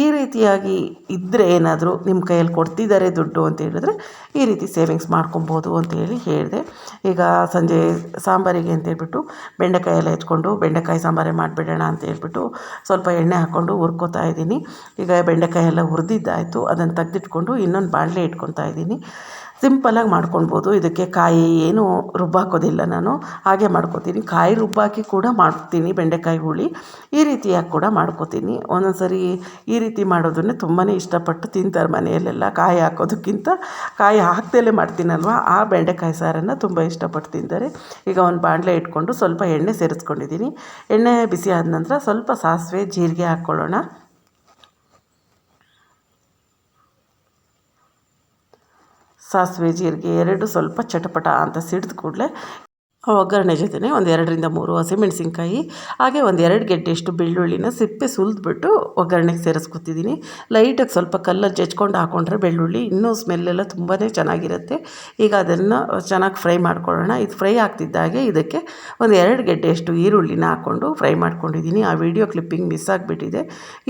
ಈ ರೀತಿಯಾಗಿ ಇದ್ದರೆ ಏನಾದರೂ ನಿಮ್ಮ ಕೈಯಲ್ಲಿ ಕೊಡ್ತಿದ್ದಾರೆ ದುಡ್ಡು ಅಂತ ಹೇಳಿದ್ರೆ ಈ ರೀತಿ ಸೇವಿಂಗ್ಸ್ ಮಾಡ್ಕೊಬೋದು ಅಂತೇಳಿ ಹೇಳಿದೆ. ಈಗ ಸಂಜೆ ಸಾಂಬಾರಿಗೆ ಅಂತೇಳ್ಬಿಟ್ಟು ಬೆಂಡೆಕಾಯಿ ಎಲ್ಲ ಹೆಚ್ಕೊಂಡು ಬೆಂಡೆಕಾಯಿ ಸಾಂಬಾರೇ ಮಾಡಿಬಿಡೋಣ ಅಂತ ಹೇಳ್ಬಿಟ್ಟು ಸ್ವಲ್ಪ ಎಣ್ಣೆ ಹಾಕ್ಕೊಂಡು ಹುರ್ಕೋತಾ ಇದ್ದೀನಿ. ಈಗ ಬೆಂಡೆಕಾಯಿ ಎಲ್ಲ ಹುರಿದಿದ್ದಾಯಿತು, ಅದನ್ನು ತೆಗೆದಿಟ್ಕೊಂಡು ಇನ್ನೊಂದು ಬಾಣಲೆ ಇಟ್ಕೊತಾ ಇದ್ದೀನಿ. ಸಿಂಪಲಾಗಿ ಮಾಡ್ಕೊಳ್ಬೋದು. ಇದಕ್ಕೆ ಕಾಯಿ ಏನು ರುಬ್ಬಾಕೋದಿಲ್ಲ, ನಾನು ಹಾಗೆ ಮಾಡ್ಕೋತೀನಿ. ಕಾಯಿ ರುಬ್ಬಾಕಿ ಕೂಡ ಮಾಡ್ತೀನಿ ಬೆಂಡೆಕಾಯಿ ಹುಳಿ, ಈ ರೀತಿಯಾಗಿ ಕೂಡ ಮಾಡ್ಕೋತೀನಿ. ಒಂದೊಂದು ಸರಿ ಈ ರೀತಿ ಮಾಡೋದನ್ನೇ ತುಂಬಾ ಇಷ್ಟಪಟ್ಟು ತಿಂತಾರೆ ಮನೆಯಲ್ಲೆಲ್ಲ. ಕಾಯಿ ಹಾಕೋದಕ್ಕಿಂತ ಕಾಯಿ ಹಾಕ್ದಲೇ ಮಾಡ್ತೀನಲ್ವ, ಆ ಬೆಂಡೆಕಾಯಿ ಸಾರನ್ನು ತುಂಬ ಇಷ್ಟಪಟ್ಟು ತಿಂತಾರೆ. ಈಗ ಒಂದು ಬಾಣಲೆ ಇಟ್ಕೊಂಡು ಸ್ವಲ್ಪ ಎಣ್ಣೆ ಸೇರಿಸ್ಕೊಂಡಿದ್ದೀನಿ. ಎಣ್ಣೆ ಬಿಸಿ ಆದ ನಂತರ ಸ್ವಲ್ಪ ಸಾಸಿವೆ ಜೀರಿಗೆ ಹಾಕ್ಕೊಳ್ಳೋಣ. ಸಾಸಿವೆ ಜೀರಿಗೆ ಎರಡು ಸ್ವಲ್ಪ ಚಟಪಟ ಅಂತ ಸಿಡಿದ ಕೂಡಲೇ ಒಗ್ಗರಣೆ ಜೊತೆನೇ ಒಂದು 2ರಿಂದ 3 ಹಸಿಮೆಣಸಿನ್ಕಾಯಿ, ಹಾಗೆ ಒಂದು 2 ಗೆಡ್ಡೆಯಷ್ಟು ಬೆಳ್ಳುಳ್ಳಿನ ಸಿಪ್ಪೆ ಸುಲಿದ್ಬಿಟ್ಟು ಒಗ್ಗರಣೆಗೆ ಸೇರಿಸ್ಕೊತಿದ್ದೀನಿ. ಲೈಟಾಗಿ ಸ್ವಲ್ಪ ಕಲ್ಲಲ್ಲಿ ಜಜ್ಕೊಂಡು ಹಾಕ್ಕೊಂಡ್ರೆ ಬೆಳ್ಳುಳ್ಳಿ ಇನ್ನೂ ಸ್ಮೆಲ್ಲೆಲ್ಲ ತುಂಬಾ ಚೆನ್ನಾಗಿರುತ್ತೆ. ಈಗ ಅದನ್ನು ಚೆನ್ನಾಗಿ ಫ್ರೈ ಮಾಡ್ಕೊಳ್ಳೋಣ. ಇದು ಫ್ರೈ ಆಗ್ತಿದ್ದಾಗೆ ಇದಕ್ಕೆ ಒಂದು 2 ಗೆಡ್ಡೆಯಷ್ಟು ಈರುಳ್ಳಿನ ಹಾಕ್ಕೊಂಡು ಫ್ರೈ ಮಾಡ್ಕೊಂಡಿದ್ದೀನಿ. ಆ ವಿಡಿಯೋ ಕ್ಲಿಪ್ಪಿಂಗ್ ಮಿಸ್ ಆಗಿಬಿಟ್ಟಿದೆ.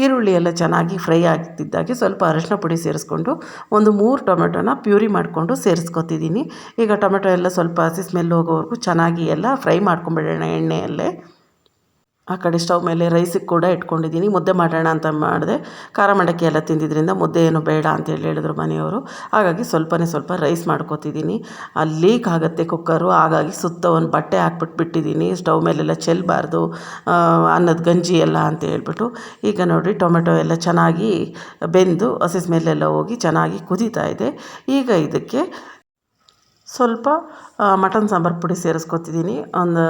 ಈರುಳ್ಳಿ ಎಲ್ಲ ಚೆನ್ನಾಗಿ ಫ್ರೈ ಆಗ್ತಿದ್ದಾಗೆ ಸ್ವಲ್ಪ ಅರಶಿನ ಪುಡಿ ಸೇರಿಸ್ಕೊಂಡು ಒಂದು 3 ಟೊಮೆಟೊನ ಪ್ಯೂರಿ ಮಾಡಿಕೊಂಡು ಸೇರಿಸ್ಕೊತಿದ್ದೀನಿ. ಈಗ ಟೊಮೆಟೊ ಎಲ್ಲ ಸ್ವಲ್ಪ ಹಸಿ ಸ್ಮೆಲ್ ಹೋಗೋವರೆಗೂ ಚೆನ್ನಾಗಿ ಎಲ್ಲ ಫ್ರೈ ಮಾಡ್ಕೊಂಬಿಡೋಣ ಎಣ್ಣೆಯಲ್ಲೇ. ಆ ಕಡೆ ಸ್ಟವ್ ಮೇಲೆ ರೈಸಿಗೆ ಕೂಡ ಇಟ್ಕೊಂಡಿದ್ದೀನಿ. ಮುದ್ದೆ ಮಾಡೋಣ ಅಂತ ಮಾಡಿದೆ. ಖಾರ ಮಂಡಕ್ಕಿ ಎಲ್ಲ ತಿಂದಿದ್ದರಿಂದ ಮುದ್ದೆ ಏನು ಬೇಡ ಅಂತೇಳಿ ಹೇಳಿದ್ರು ಮನೆಯವರು. ಹಾಗಾಗಿ ಸ್ವಲ್ಪ ರೈಸ್ ಮಾಡ್ಕೊತಿದ್ದೀನಿ. ಅಲ್ಲಿ ಲೀಕ್ ಆಗುತ್ತೆ ಕುಕ್ಕರು, ಹಾಗಾಗಿ ಸುತ್ತ ಒಂದು ಬಟ್ಟೆ ಬಿಟ್ಟಿದ್ದೀನಿ. ಸ್ಟವ್ ಮೇಲೆಲ್ಲ ಚೆಲ್ಲಬಾರ್ದು ಅನ್ನದ ಗಂಜಿ ಎಲ್ಲ ಅಂತ ಹೇಳ್ಬಿಟ್ಟು. ಈಗ ನೋಡಿ ಟೊಮೆಟೊ ಎಲ್ಲ ಚೆನ್ನಾಗಿ ಬೆಂದು ಹಸಿ ಸ್ಮೆಲ್ಲೆಲ್ಲ ಹೋಗಿ ಚೆನ್ನಾಗಿ ಕುದೀತಾ ಇದೆ. ಈಗ ಇದಕ್ಕೆ ಸ್ವಲ್ಪ ಮಟನ್ ಸಾಂಬಾರು ಪುಡಿ ಸೇರಿಸ್ಕೊತಿದ್ದೀನಿ. ಒಂದು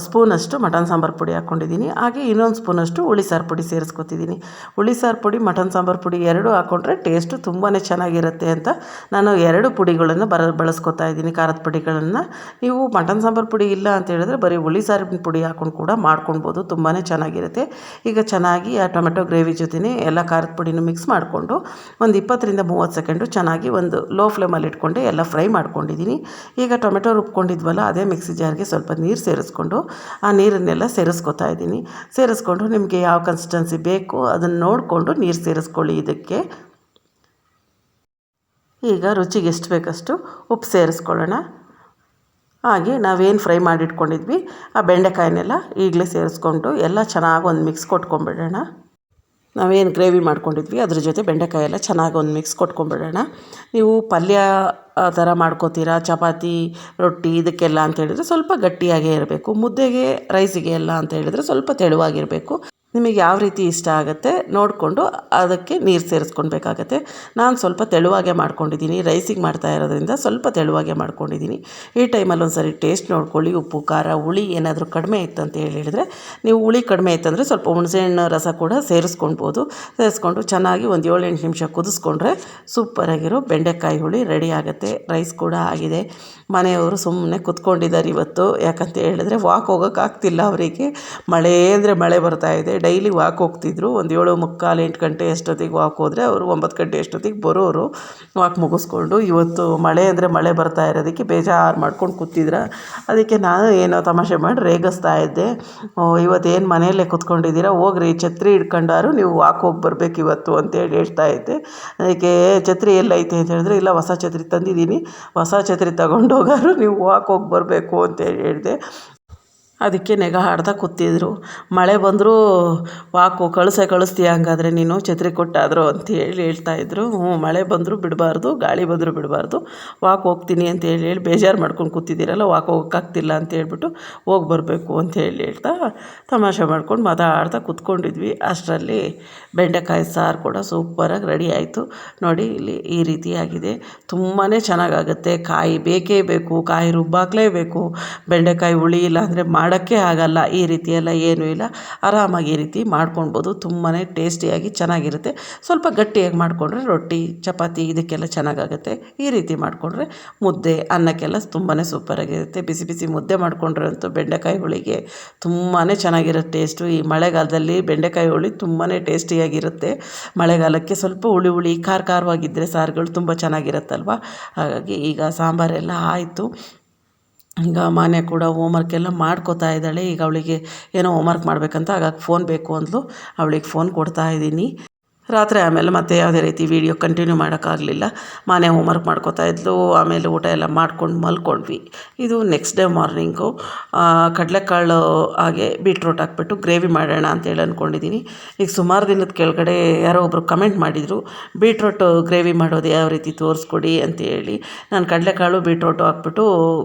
ಸ್ಪೂನಷ್ಟು ಮಟನ್ ಸಾಂಬಾರು ಪುಡಿ ಹಾಕ್ಕೊಂಡಿದ್ದೀನಿ. ಹಾಗೆ ಇನ್ನೊಂದು ಸ್ಪೂನಷ್ಟು ಹುಳಿ ಸಾರು ಪುಡಿ ಸೇರಿಸ್ಕೊತಿದ್ದೀನಿ. ಹುಳಿ ಸಾರು ಪುಡಿ ಮಟನ್ ಸಾಂಬಾರು ಪುಡಿ ಎರಡೂ ಹಾಕ್ಕೊಂಡ್ರೆ ಟೇಸ್ಟು ತುಂಬಾ ಚೆನ್ನಾಗಿರುತ್ತೆ ಅಂತ ನಾನು 2 ಪುಡಿಗಳನ್ನು ಬಳಸ್ಕೊತಾ ಇದ್ದೀನಿ, ಖಾರದ ಪುಡಿಗಳನ್ನು. ನೀವು ಮಟನ್ ಸಾಂಬಾರು ಪುಡಿ ಇಲ್ಲ ಅಂತ ಹೇಳಿದ್ರೆ ಬರೀ ಹುಳಿ ಸಾರಿನ ಪುಡಿ ಹಾಕ್ಕೊಂಡು ಕೂಡ ಮಾಡ್ಕೊಳ್ಬೋದು, ತುಂಬಾ ಚೆನ್ನಾಗಿರುತ್ತೆ. ಈಗ ಚೆನ್ನಾಗಿ ಆ ಟೊಮೆಟೊ ಗ್ರೇವಿ ಜೊತೆನೇ ಎಲ್ಲ ಖಾರದ ಪುಡಿನೂ ಮಿಕ್ಸ್ ಮಾಡಿಕೊಂಡು ಒಂದು 20-30 ಸೆಕೆಂಡು ಚೆನ್ನಾಗಿ ಒಂದು ಲೋ ಫ್ಲೇಮಲ್ಲಿ ಇಟ್ಕೊಂಡು ಎಲ್ಲ ಫ್ರೈ ಮಾಡ್ಕೊಂಡಿದ್ದೀನಿ. ಈಗ ಟೊಮೆಟೊ ರುಬ್ಕೊಂಡಿದ್ವಲ್ಲ, ಅದೇ ಮಿಕ್ಸಿ ಜಾರ್ಗೆ ಸ್ವಲ್ಪ ನೀರು ಸೇರಿಸ್ಕೊಂಡು ಆ ನೀರನ್ನೆಲ್ಲ ಸೇರಿಸ್ಕೊತಾ ಇದ್ದೀನಿ. ಸೇರಿಸ್ಕೊಂಡು ನಿಮಗೆ ಯಾವ ಕನ್ಸಿಸ್ಟೆನ್ಸಿ ಬೇಕು ಅದನ್ನು ನೋಡಿಕೊಂಡು ನೀರು ಸೇರಿಸ್ಕೊಳ್ಳಿ. ಇದಕ್ಕೆ ಈಗ ರುಚಿಗೆ ಎಷ್ಟು ಬೇಕಷ್ಟು ಉಪ್ಪು ಸೇರಿಸ್ಕೊಳ್ಳೋಣ. ಹಾಗೆ ನಾವೇನು ಫ್ರೈ ಮಾಡಿಟ್ಕೊಂಡಿದ್ವಿ ಆ ಬೆಂಡೆಕಾಯಿನೆಲ್ಲ ಈಗಲೇ ಸೇರಿಸ್ಕೊಂಡು ಎಲ್ಲ ಚೆನ್ನಾಗಿ ಒಂದು ಮಿಕ್ಸ್ ಕೊಟ್ಕೊಂಡ್ಬಿಡೋಣ. ನಾವೇನು ಗ್ರೇವಿ ಮಾಡ್ಕೊಂಡಿದ್ವಿ ಅದ್ರ ಜೊತೆ ಬೆಂಡೆಕಾಯಿ ಎಲ್ಲ ಚೆನ್ನಾಗಿ ಒಂದು ಮಿಕ್ಸ್ ಕೊಟ್ಕೊಂಡ್ಬಿಡೋಣ. ನೀವು ಪಲ್ಯ ಥರ ಮಾಡ್ಕೋತೀರಾ, ಚಪಾತಿ ರೊಟ್ಟಿ ಇದಕ್ಕೆಲ್ಲ ಅಂತ ಹೇಳಿದರೆ ಸ್ವಲ್ಪ ಗಟ್ಟಿಯಾಗೇ ಇರಬೇಕು. ಮುದ್ದೆಗೆ ರೈಸಿಗೆ ಎಲ್ಲ ಅಂತ ಹೇಳಿದರೆ ಸ್ವಲ್ಪ ತೆಳುವಾಗಿರಬೇಕು. ನಿಮಗೆ ಯಾವ ರೀತಿ ಇಷ್ಟ ಆಗುತ್ತೆ ನೋಡಿಕೊಂಡು ಅದಕ್ಕೆ ನೀರು ಸೇರಿಸ್ಕೊಳ್ಬೇಕಾಗತ್ತೆ. ನಾನು ಸ್ವಲ್ಪ ತೆಳುವಾಗೆ ಮಾಡ್ಕೊಂಡಿದ್ದೀನಿ, ರೈಸಿಗೆ ಮಾಡ್ತಾ ಇರೋದ್ರಿಂದ ಸ್ವಲ್ಪ ತೆಳುವಾಗೆ ಮಾಡ್ಕೊಂಡಿದ್ದೀನಿ. ಈ ಟೈಮಲ್ಲಿ ಒಂದು ಸರಿ ಟೇಸ್ಟ್ ನೋಡ್ಕೊಳ್ಳಿ. ಉಪ್ಪು ಖಾರ ಹುಳಿ ಏನಾದರೂ ಕಡಿಮೆ ಇತ್ತು ಅಂತ ಹೇಳಿದರೆ, ನೀವು ಹುಳಿ ಕಡಿಮೆ ಇತ್ತಂದರೆ ಸ್ವಲ್ಪ ಹುಣಸೆಹಣ್ಣು ರಸ ಕೂಡ ಸೇರಿಸ್ಕೊಳ್ಬೋದು. ಸೇರಿಸ್ಕೊಂಡು ಚೆನ್ನಾಗಿ ಒಂದು 7-8 ನಿಮಿಷ ಕುದಿಸ್ಕೊಂಡ್ರೆ ಸೂಪರಾಗಿರೋ ಬೆಂಡೆಕಾಯಿ ಹುಳಿ ರೆಡಿ ಆಗುತ್ತೆ. ರೈಸ್ ಕೂಡ ಆಗಿದೆ. ಮನೆಯವರು ಸುಮ್ಮನೆ ಕುತ್ಕೊಂಡಿದ್ದಾರೆ ಇವತ್ತು. ಯಾಕಂತ ಹೇಳಿದ್ರೆ ವಾಕ್ ಹೋಗೋಕ್ಕಾಗ್ತಿಲ್ಲ ಅವರಿಗೆ. ಮಳೆ ಅಂದರೆ ಮಳೆ ಬರ್ತಾಯಿದೆ. ಡೈಲಿ ವಾಕ್ ಹೋಗ್ತಿದ್ರು. ಒಂದು 7:45-8 ಗಂಟೆ ಅಷ್ಟೊತ್ತಿಗೆ ವಾಕ್ ಹೋದರೆ ಅವರು 9 ಗಂಟೆ ಅಷ್ಟೊತ್ತಿಗೆ ಬರೋರು ವಾಕ್ ಮುಗಿಸ್ಕೊಂಡು. ಇವತ್ತು ಮಳೆ ಅಂದರೆ ಮಳೆ ಬರ್ತಾ ಇರೋದಕ್ಕೆ ಬೇಜಾರು ಮಾಡ್ಕೊಂಡು ಕೂತಿದ್ರು. ಅದಕ್ಕೆ ನಾನು ಏನೋ ತಮಾಷೆ ಮಾಡಿ ರೇಗಿಸ್ತಾ ಇದ್ದೆ, ಇವತ್ತೇನು ಮನೆಯಲ್ಲೇ ಕುತ್ಕೊಂಡಿದ್ದೀರಾ, ಹೋಗ್ರಿ ಛತ್ರಿ ಹಿಡ್ಕೊಂಡಾರು ನೀವು ವಾಕ್ ಹೋಗಿ ಬರಬೇಕು ಇವತ್ತು ಅಂತೇಳಿ ಹೇಳ್ತಾ ಇದ್ದೆ. ಅದಕ್ಕೆ ಛತ್ರಿ ಎಲ್ಲೈತೆ ಅಂತ ಹೇಳಿದ್ರೆ, ಇಲ್ಲ ಹೊಸ ಛತ್ರಿ ತಂದಿದ್ದೀನಿ, ಹೊಸ ಛತ್ರಿ ತಗೊಂಡೋಗಾರು ನೀವು ವಾಕ್ ಹೋಗಿ ಬರಬೇಕು ಅಂತೇಳಿ ಹೇಳಿದೆ. ಅದಕ್ಕೆ ನೆಗ ಹಾಡ್ತಾ ಕೂತಿದ್ರು. ಮಳೆ ಬಂದರೂ ವಾಕು ಕಳಿಸ್ತೀಯ ಹಂಗಾದರೆ ನೀನು ಛತ್ರಿ ಕೊಟ್ಟಾದರು ಅಂತ ಹೇಳ್ತಾಯಿದ್ರು. ಮಳೆ ಬಂದರೂ ಬಿಡಬಾರ್ದು, ಗಾಳಿ ಬಂದರೂ ಬಿಡಬಾರ್ದು, ವಾಕ್ ಹೋಗ್ತೀನಿ ಅಂತ ಹೇಳಿ ಬೇಜಾರು ಮಾಡ್ಕೊಂಡು ಕೂತಿದ್ದೀರಲ್ಲ, ವಾಕ್ ಹೋಗೋಕ್ಕಾಗ್ತಿಲ್ಲ ಅಂತ ಹೇಳ್ಬಿಟ್ಟು ಹೋಗಿ ಬರಬೇಕು ಅಂತ ಹೇಳ್ತಾ ತಮಾಷೆ ಮಾಡ್ಕೊಂಡು ಮಾತಾಡ್ತಾ ಕೂತ್ಕೊಂಡಿದ್ವಿ. ಅಷ್ಟರಲ್ಲಿ ಬೆಂಡೆಕಾಯಿ ಸಾರು ಕೂಡ ಸೂಪರಾಗಿ ರೆಡಿ ಆಯಿತು. ನೋಡಿ ಇಲ್ಲಿ ಈ ರೀತಿಯಾಗಿದೆ. ತುಂಬಾ ಚೆನ್ನಾಗಾಗುತ್ತೆ. ಕಾಯಿ ಬೇಕೇ ಬೇಕು, ಕಾಯಿ ರುಬ್ಬಾಕಲೇಬೇಕು. ಬೆಂಡೆಕಾಯಿ ಹುಳಿ ಇಲ್ಲ ಅಂದರೆ ಮಾಡೋಕ್ಕೆ ಆಗಲ್ಲ. ಈ ರೀತಿ ಎಲ್ಲ ಏನೂ ಇಲ್ಲ, ಆರಾಮಾಗಿ ಈ ರೀತಿ ಮಾಡ್ಕೊಳ್ಬೋದು. ತುಂಬಾ ಟೇಸ್ಟಿಯಾಗಿ ಚೆನ್ನಾಗಿರುತ್ತೆ. ಸ್ವಲ್ಪ ಗಟ್ಟಿಯಾಗಿ ಮಾಡಿಕೊಂಡ್ರೆ ರೊಟ್ಟಿ ಚಪಾತಿ ಇದಕ್ಕೆಲ್ಲ ಚೆನ್ನಾಗಾಗುತ್ತೆ. ಈ ರೀತಿ ಮಾಡಿಕೊಂಡ್ರೆ ಮುದ್ದೆ ಅನ್ನಕ್ಕೆಲ್ಲ ತುಂಬಾ ಸೂಪರಾಗಿರುತ್ತೆ. ಬಿಸಿ ಬಿಸಿ ಮುದ್ದೆ ಮಾಡಿಕೊಂಡ್ರೆ ಅಂತೂ ಬೆಂಡೆಕಾಯಿ ಹುಳಿಗೆ ತುಂಬಾ ಚೆನ್ನಾಗಿರುತ್ತೆ ಟೇಸ್ಟು. ಈ ಮಳೆಗಾಲದಲ್ಲಿ ಬೆಂಡೆಕಾಯಿ ಹುಳಿ ತುಂಬಾ ಟೇಸ್ಟಿಯಾಗಿರುತ್ತೆ. ಮಳೆಗಾಲಕ್ಕೆ ಸ್ವಲ್ಪ ಹುಳಿ ಖಾರವಾಗಿದ್ದರೆ ಸಾರುಗಳು ತುಂಬ ಚೆನ್ನಾಗಿರುತ್ತಲ್ವ. ಹಾಗಾಗಿ ಈಗ ಸಾಂಬಾರೆಲ್ಲ ಆಯಿತು. ಈಗ ಮನೆ ಕೂಡ ಹೋಮ್ವರ್ಕ್ ಎಲ್ಲ ಮಾಡ್ಕೋತಾ ಇದ್ದಾಳೆ. ಈಗ ಅವಳಿಗೆ ಏನೋ ಹೋಮ್ವರ್ಕ್ ಮಾಡಬೇಕಂತ ಹಾಗಾಗಿ ಫೋನ್ ಬೇಕು ಅಂದ್ಲು. ಅವಳಿಗೆ ಫೋನ್ ಕೊಡ್ತಾ ಇದ್ದೀನಿ. ರಾತ್ರಿ ಆಮೇಲೆ ಮತ್ತೆ ಯಾವುದೇ ರೀತಿ ವೀಡಿಯೋ ಕಂಟಿನ್ಯೂ ಮಾಡೋಕ್ಕಾಗಲಿಲ್ಲ. ಮನೆ ಹೋಮ್ವರ್ಕ್ ಮಾಡ್ಕೋತಾ ಇದ್ಲು. ಆಮೇಲೆ ಊಟ ಎಲ್ಲ ಮಾಡ್ಕೊಂಡು ಮಲ್ಕೊಂಡ್ವಿ. ಇದು ನೆಕ್ಸ್ಟ್ ಡೇ ಮಾರ್ನಿಂಗು. ಕಡಲೆಕಾಳು ಹಾಗೆ ಬೀಟ್ರೋಟ್ ಹಾಕ್ಬಿಟ್ಟು ಗ್ರೇವಿ ಮಾಡೋಣ ಅಂತೇಳಿ ಅಂದ್ಕೊಂಡಿದ್ದೀನಿ. ಈಗ ಸುಮಾರು ದಿನದ ಕೆಳಗಡೆ ಯಾರೋ ಒಬ್ಬರು ಕಮೆಂಟ್ ಮಾಡಿದರು, ಬೀಟ್ರೋಟ್ ಗ್ರೇವಿ ಮಾಡೋದು ಯಾವ ರೀತಿ ತೋರಿಸ್ಕೊಡಿ ಅಂತೇಳಿ. ನಾನು ಕಡಲೆಕಾಳು ಬೀಟ್ರೋಟು ಹಾಕ್ಬಿಟ್ಟು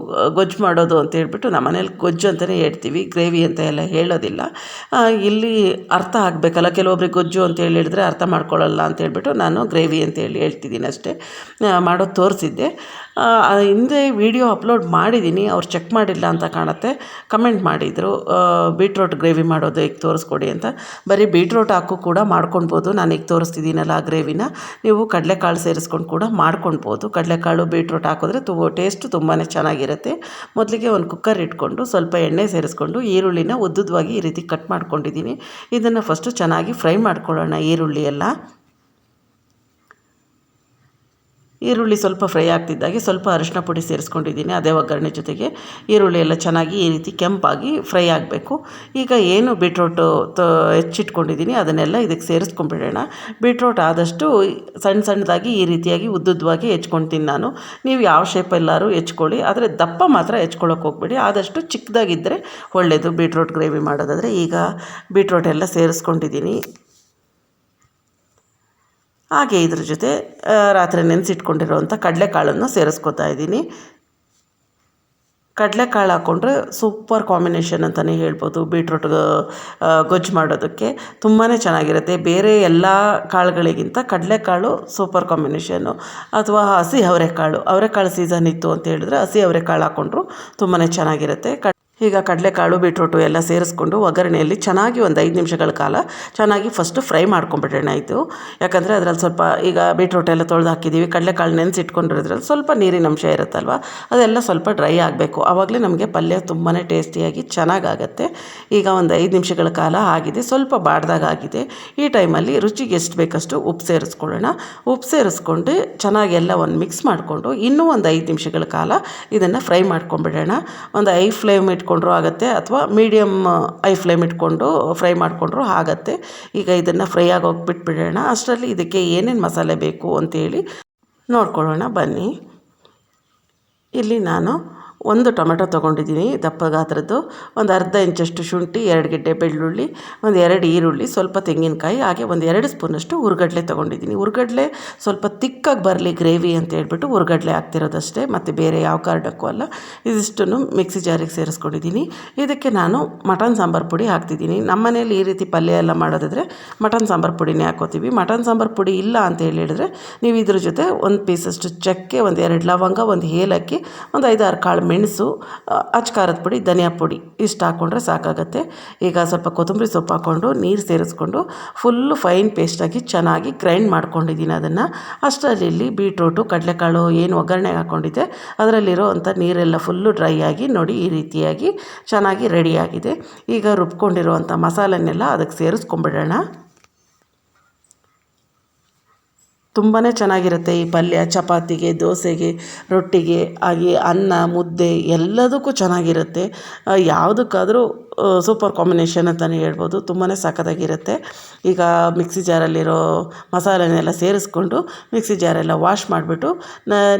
ಗೊಜ್ಜು ಮಾಡೋದು ಅಂತ ಹೇಳ್ಬಿಟ್ಟು ನಮ್ಮ ಮನೇಲಿ ಗೊಜ್ಜು ಅಂತಲೇ ಹೇಳ್ತೀವಿ, ಗ್ರೇವಿ ಅಂತ ಎಲ್ಲ ಹೇಳೋದಿಲ್ಲ. ಇಲ್ಲಿ ಅರ್ಥ ಆಗಬೇಕಲ್ಲ, ಕೆಲವೊಬ್ರಿಗೆ ಗೊಜ್ಜು ಅಂತ ಹೇಳಿದ್ರೆ ಅರ್ಥ ಮಾಡ್ಕೊಳ್ಳಲ್ಲ ಅಂತ ಹೇಳ್ಬಿಟ್ಟು ನಾನು ಗ್ರೇವಿ ಅಂತೇಳಿ ಹೇಳ್ತಿದ್ದೀನಿ ಅಷ್ಟೇ. ಮಾಡೋದು ತೋರಿಸಿದ್ದೆ. ಹಿಂದೆ ವಿಡಿಯೋ ಅಪ್ಲೋಡ್ ಮಾಡಿದ್ದೀನಿ, ಅವ್ರು ಚೆಕ್ ಮಾಡಿಲ್ಲ ಅಂತ ಕಾಣುತ್ತೆ. ಕಮೆಂಟ್ ಮಾಡಿದರು ಬೀಟ್ರೋಟ್ ಗ್ರೇವಿ ಮಾಡೋದು ಈಗ ತೋರಿಸ್ಕೊಡಿ ಅಂತ. ಬರೀ ಬೀಟ್ರೋಟ್ ಹಾಕು ಕೂಡ ಮಾಡ್ಕೊಳ್ಬೋದು. ನಾನು ಈಗ ತೋರಿಸ್ತಿದ್ದೀನಲ್ಲ ಆ ಗ್ರೇವಿನ ನೀವು ಕಡಲೆಕಾಳು ಸೇರಿಸ್ಕೊಂಡು ಕೂಡ ಮಾಡ್ಕೊಳ್ಬೋದು. ಕಡಲೆಕಾಳು ಬೀಟ್ರೋಟ್ ಹಾಕಿದ್ರೆ ಟೇಸ್ಟು ತುಂಬಾ ಚೆನ್ನಾಗಿರುತ್ತೆ. ಮೊದಲಿಗೆ ಒಂದು ಕುಕ್ಕರ್ ಇಟ್ಕೊಂಡು ಸ್ವಲ್ಪ ಎಣ್ಣೆ ಸೇರಿಸ್ಕೊಂಡು ಈರುಳ್ಳಿನ ಉದ್ದುದವಾಗಿ ಈ ರೀತಿ ಕಟ್ ಮಾಡ್ಕೊಂಡಿದ್ದೀನಿ. ಇದನ್ನು ಫಸ್ಟು ಚೆನ್ನಾಗಿ ಫ್ರೈ ಮಾಡ್ಕೊಳ್ಳೋಣ. ಈರುಳ್ಳಿ ಸ್ವಲ್ಪ ಫ್ರೈ ಆಗ್ತಿದ್ದಾಗೆ ಸ್ವಲ್ಪ ಅರಿಶಿನ ಪುಡಿ ಸೇರಿಸ್ಕೊಂಡಿದ್ದೀನಿ. ಅದೇ ಒಗ್ಗರಣೆ ಜೊತೆಗೆ ಈರುಳ್ಳಿ ಎಲ್ಲ ಚೆನ್ನಾಗಿ ಈ ರೀತಿ ಕೆಂಪಾಗಿ ಫ್ರೈ ಆಗಬೇಕು. ಈಗ ಏನು ಬೀಟ್ರೋಟು ಹೆಚ್ಚಿಟ್ಕೊಂಡಿದ್ದೀನಿ ಅದನ್ನೆಲ್ಲ ಇದಕ್ಕೆ ಸೇರಿಸ್ಕೊಂಡ್ಬಿಡೋಣ. ಬೀಟ್ರೋಟ್ ಆದಷ್ಟು ಸಣ್ಣದಾಗಿ ಈ ರೀತಿಯಾಗಿ ಉದ್ದುದ್ದವಾಗಿ ಹೆಚ್ಕೊಳ್ತೀನಿ ನಾನು. ನೀವು ಯಾವ ಶೇಪಲ್ಲಾರು ಹೆಚ್ಕೊಳ್ಳಿ, ಆದರೆ ದಪ್ಪ ಮಾತ್ರ ಹೆಚ್ಕೊಳ್ಳೋಕೆ ಹೋಗ್ಬೇಡಿ. ಆದಷ್ಟು ಚಿಕ್ಕದಾಗಿದ್ದರೆ ಒಳ್ಳೆಯದು ಬೀಟ್ರೋಟ್ ಗ್ರೇವಿ ಮಾಡೋದಾದರೆ. ಈಗ ಬೀಟ್ರೋಟ್ ಎಲ್ಲ ಸೇರಿಸ್ಕೊಂಡಿದ್ದೀನಿ. ಹಾಗೆ ಇದ್ರ ಜೊತೆ ರಾತ್ರಿ ನೆನೆಸಿಟ್ಕೊಂಡಿರೋವಂಥ ಕಡಲೆಕಾಳನ್ನು ಸೇರಿಸ್ಕೊತಾ ಇದ್ದೀನಿ. ಕಡಲೆಕಾಳು ಹಾಕ್ಕೊಂಡ್ರೆ ಸೂಪರ್ ಕಾಂಬಿನೇಷನ್ ಅಂತಲೇ ಹೇಳ್ಬೋದು. ಬೀಟ್ರೋಟ್ ಗೊಜ್ಜು ಮಾಡೋದಕ್ಕೆ ತುಂಬಾ ಚೆನ್ನಾಗಿರುತ್ತೆ. ಬೇರೆ ಎಲ್ಲ ಕಾಳುಗಳಿಗಿಂತ ಕಡಲೆಕಾಳು ಸೂಪರ್ ಕಾಂಬಿನೇಷನ್ನು. ಅಥವಾ ಹಸಿ ಅವರೆಕಾಳು ಸೀಸನ್ ಇತ್ತು ಅಂತ ಹೇಳಿದ್ರೆ ಹಸಿ ಅವರೆಕಾಳು ಹಾಕ್ಕೊಂಡ್ರು ತುಂಬಾ ಚೆನ್ನಾಗಿರುತ್ತೆ. ಈಗ ಕಡಲೆಕಾಳು ಬೀಟ್ರೋಟು ಎಲ್ಲ ಸೇರಿಸ್ಕೊಂಡು ಒಗ್ಗರಣೆಯಲ್ಲಿ ಚೆನ್ನಾಗಿ ಒಂದು 5 ನಿಮಿಷಗಳ ಕಾಲ ಚೆನ್ನಾಗಿ ಫಸ್ಟು ಫ್ರೈ ಮಾಡ್ಕೊಂಬಿಡೋಣ ಇದು. ಯಾಕಂದರೆ ಅದರಲ್ಲಿ ಸ್ವಲ್ಪ ಈಗ ಬೀಟ್ರೋಟ್ ಎಲ್ಲ ತೊಳೆದು ಹಾಕಿದ್ದೀವಿ, ಕಡಲೆಕಾಳು ನೆನೆಸಿಟ್ಕೊಂಡಿರೋದ್ರಲ್ಲಿ ಸ್ವಲ್ಪ ನೀರಿನ ಅಂಶ ಇರುತ್ತಲ್ವ, ಅದೆಲ್ಲ ಸ್ವಲ್ಪ ಡ್ರೈ ಆಗಬೇಕು. ಆವಾಗಲೇ ನಮಗೆ ಪಲ್ಯ ತುಂಬಾ ಟೇಸ್ಟಿಯಾಗಿ ಚೆನ್ನಾಗಾಗತ್ತೆ. ಈಗ ಒಂದು 5 ನಿಮಿಷಗಳ ಕಾಲ ಆಗಿದೆ, ಸ್ವಲ್ಪ ಬಾಡ್ದಾಗ ಆಗಿದೆ. ಈ ಟೈಮಲ್ಲಿ ರುಚಿಗೆ ಎಷ್ಟು ಬೇಕಷ್ಟು ಉಪ್ಪು ಸೇರಿಸ್ಕೊಳ್ಳೋಣ. ಉಪ್ಪು ಸೇರಿಸ್ಕೊಂಡು ಚೆನ್ನಾಗಿ ಎಲ್ಲ ಒಂದು ಮಿಕ್ಸ್ ಮಾಡಿಕೊಂಡು ಇನ್ನೂ ಒಂದು 5 ನಿಮಿಷಗಳ ಕಾಲ ಇದನ್ನು ಫ್ರೈ ಮಾಡ್ಕೊಂಬಿಡೋಣ. ಒಂದು ಐ ಫ್ಲೇಮ್ ಇಟ್ಕೊಂಡ್ರೂ ಆಗುತ್ತೆ, ಅಥವಾ ಮೀಡಿಯಮ್ ಐ ಫ್ಲೇಮ್ ಇಟ್ಕೊಂಡು ಫ್ರೈ ಮಾಡಿಕೊಂಡ್ರೂ ಆಗುತ್ತೆ. ಈಗ ಇದನ್ನು ಫ್ರೈ ಆಗೋಗಿ ಬಿಟ್ಬಿಡೋಣ. ಅಷ್ಟರಲ್ಲಿ ಇದಕ್ಕೆ ಏನೇನು ಮಸಾಲೆ ಬೇಕು ಅಂತೇಳಿ ನೋಡ್ಕೊಳ್ಳೋಣ ಬನ್ನಿ. ಇಲ್ಲಿ ನಾನು 1 ಟೊಮೆಟೊ ತೊಗೊಂಡಿದ್ದೀನಿ ದಪ್ಪ ಗಾತ್ರದ್ದು, ಒಂದು ಅರ್ಧ ಇಂಚಷ್ಟು ಶುಂಠಿ, 2 ಗೆಡ್ಡೆ ಬೆಳ್ಳುಳ್ಳಿ, ಒಂದು 2 ಈರುಳ್ಳಿ, ಸ್ವಲ್ಪ ತೆಂಗಿನಕಾಯಿ, ಹಾಗೆ ಒಂದು 2 ಸ್ಪೂನಷ್ಟು ಹುರ್ಗಡ್ಲೆ ತೊಗೊಂಡಿದ್ದೀನಿ. ಹುರ್ಗಡ್ಲೆ ಸ್ವಲ್ಪ ತಿಕ್ಕಾಗಿ ಬರಲಿ ಗ್ರೇವಿ ಅಂತ ಹೇಳ್ಬಿಟ್ಟು ಹುರ್ಗಡ್ಲೆ ಹಾಕ್ತಿರೋದಷ್ಟೇ, ಮತ್ತು ಬೇರೆ ಯಾವ ಕಾರಣಕ್ಕೂ ಅಲ್ಲ. ಇದಿಷ್ಟನ್ನು ಮಿಕ್ಸಿ ಜಾರಿಗೆ ಸೇರಿಸ್ಕೊಂಡಿದ್ದೀನಿ. ಇದಕ್ಕೆ ನಾನು ಮಟನ್ ಸಾಂಬಾರು ಪುಡಿ ಹಾಕ್ತಿದ್ದೀನಿ. ನಮ್ಮ ಮನೇಲಿ ಈ ರೀತಿ ಪಲ್ಯ ಎಲ್ಲ ಮಾಡೋದಾದರೆ ಮಟನ್ ಸಾಂಬಾರು ಪುಡಿನೇ ಹಾಕೋತೀವಿ. ಮಟನ್ ಸಾಂಬಾರು ಪುಡಿ ಇಲ್ಲ ಅಂತ ಹೇಳಿದರೆ ನೀವು ಇದ್ರ ಜೊತೆ ಒಂದು ಪೀಸಷ್ಟು ಚಕ್ಕೆ, ಒಂದು 2 ಲವಂಗ, ಒಂದು ಏಲಕ್ಕಿ, ಒಂದು 5-6 ಕಾಳು ಮೆಣಸು, ಅಚ್ಕಾರದ ಪುಡಿ, ಧನಿಯಾ ಪುಡಿ ಇಷ್ಟು ಹಾಕ್ಕೊಂಡ್ರೆ ಸಾಕಾಗುತ್ತೆ. ಈಗ ಸ್ವಲ್ಪ ಕೊತ್ತಂಬರಿ ಸೊಪ್ಪು ಹಾಕ್ಕೊಂಡು ನೀರು ಸೇರಿಸ್ಕೊಂಡು ಫುಲ್ಲು ಫೈನ್ ಪೇಸ್ಟಾಗಿ ಚೆನ್ನಾಗಿ ಗ್ರೈಂಡ್ ಮಾಡ್ಕೊಂಡಿದ್ದೀನಿ ಅದನ್ನು. ಅಷ್ಟರಲ್ಲಿ ಬೀಟ್ರೋಟು, ಕಡಲೆಕಾಳು ಏನು ಒಗ್ಗರಣೆಗೆ ಹಾಕ್ಕೊಂಡಿದ್ದೆ ಅದರಲ್ಲಿರೋ ಅಂಥ ನೀರೆಲ್ಲ ಫುಲ್ಲು ಡ್ರೈ ಆಗಿ ನೋಡಿ ಈ ರೀತಿಯಾಗಿ ಚೆನ್ನಾಗಿ ರೆಡಿಯಾಗಿದೆ. ಈಗ ರುಬ್ಕೊಂಡಿರುವಂಥ ಮಸಾಲೆನೆಲ್ಲ ಅದಕ್ಕೆ ಸೇರಿಸ್ಕೊಂಬಿಡೋಣ. ತುಂಬಾ ಚೆನ್ನಾಗಿರುತ್ತೆ ಈ ಪಲ್ಯ. ಚಪಾತಿಗೆ, ದೋಸೆಗೆ, ರೊಟ್ಟಿಗೆ, ಹಾಗೆ ಅನ್ನ, ಮುದ್ದೆ ಎಲ್ಲದಕ್ಕೂ ಚೆನ್ನಾಗಿರುತ್ತೆ. ಯಾವುದಕ್ಕಾದರೂ ಸೂಪರ್ ಕಾಂಬಿನೇಷನ್ ಅಂತಲೇ ಹೇಳ್ಬೋದು. ತುಂಬಾ ಸಖತ್ತಾಗಿರುತ್ತೆ. ಈಗ ಮಿಕ್ಸಿ ಜಾರಲ್ಲಿರೋ ಮಸಾಲೆನೆಲ್ಲ ಸೇರಿಸ್ಕೊಂಡು ಮಿಕ್ಸಿ ಜಾರೆಲ್ಲ ವಾಶ್ ಮಾಡಿಬಿಟ್ಟು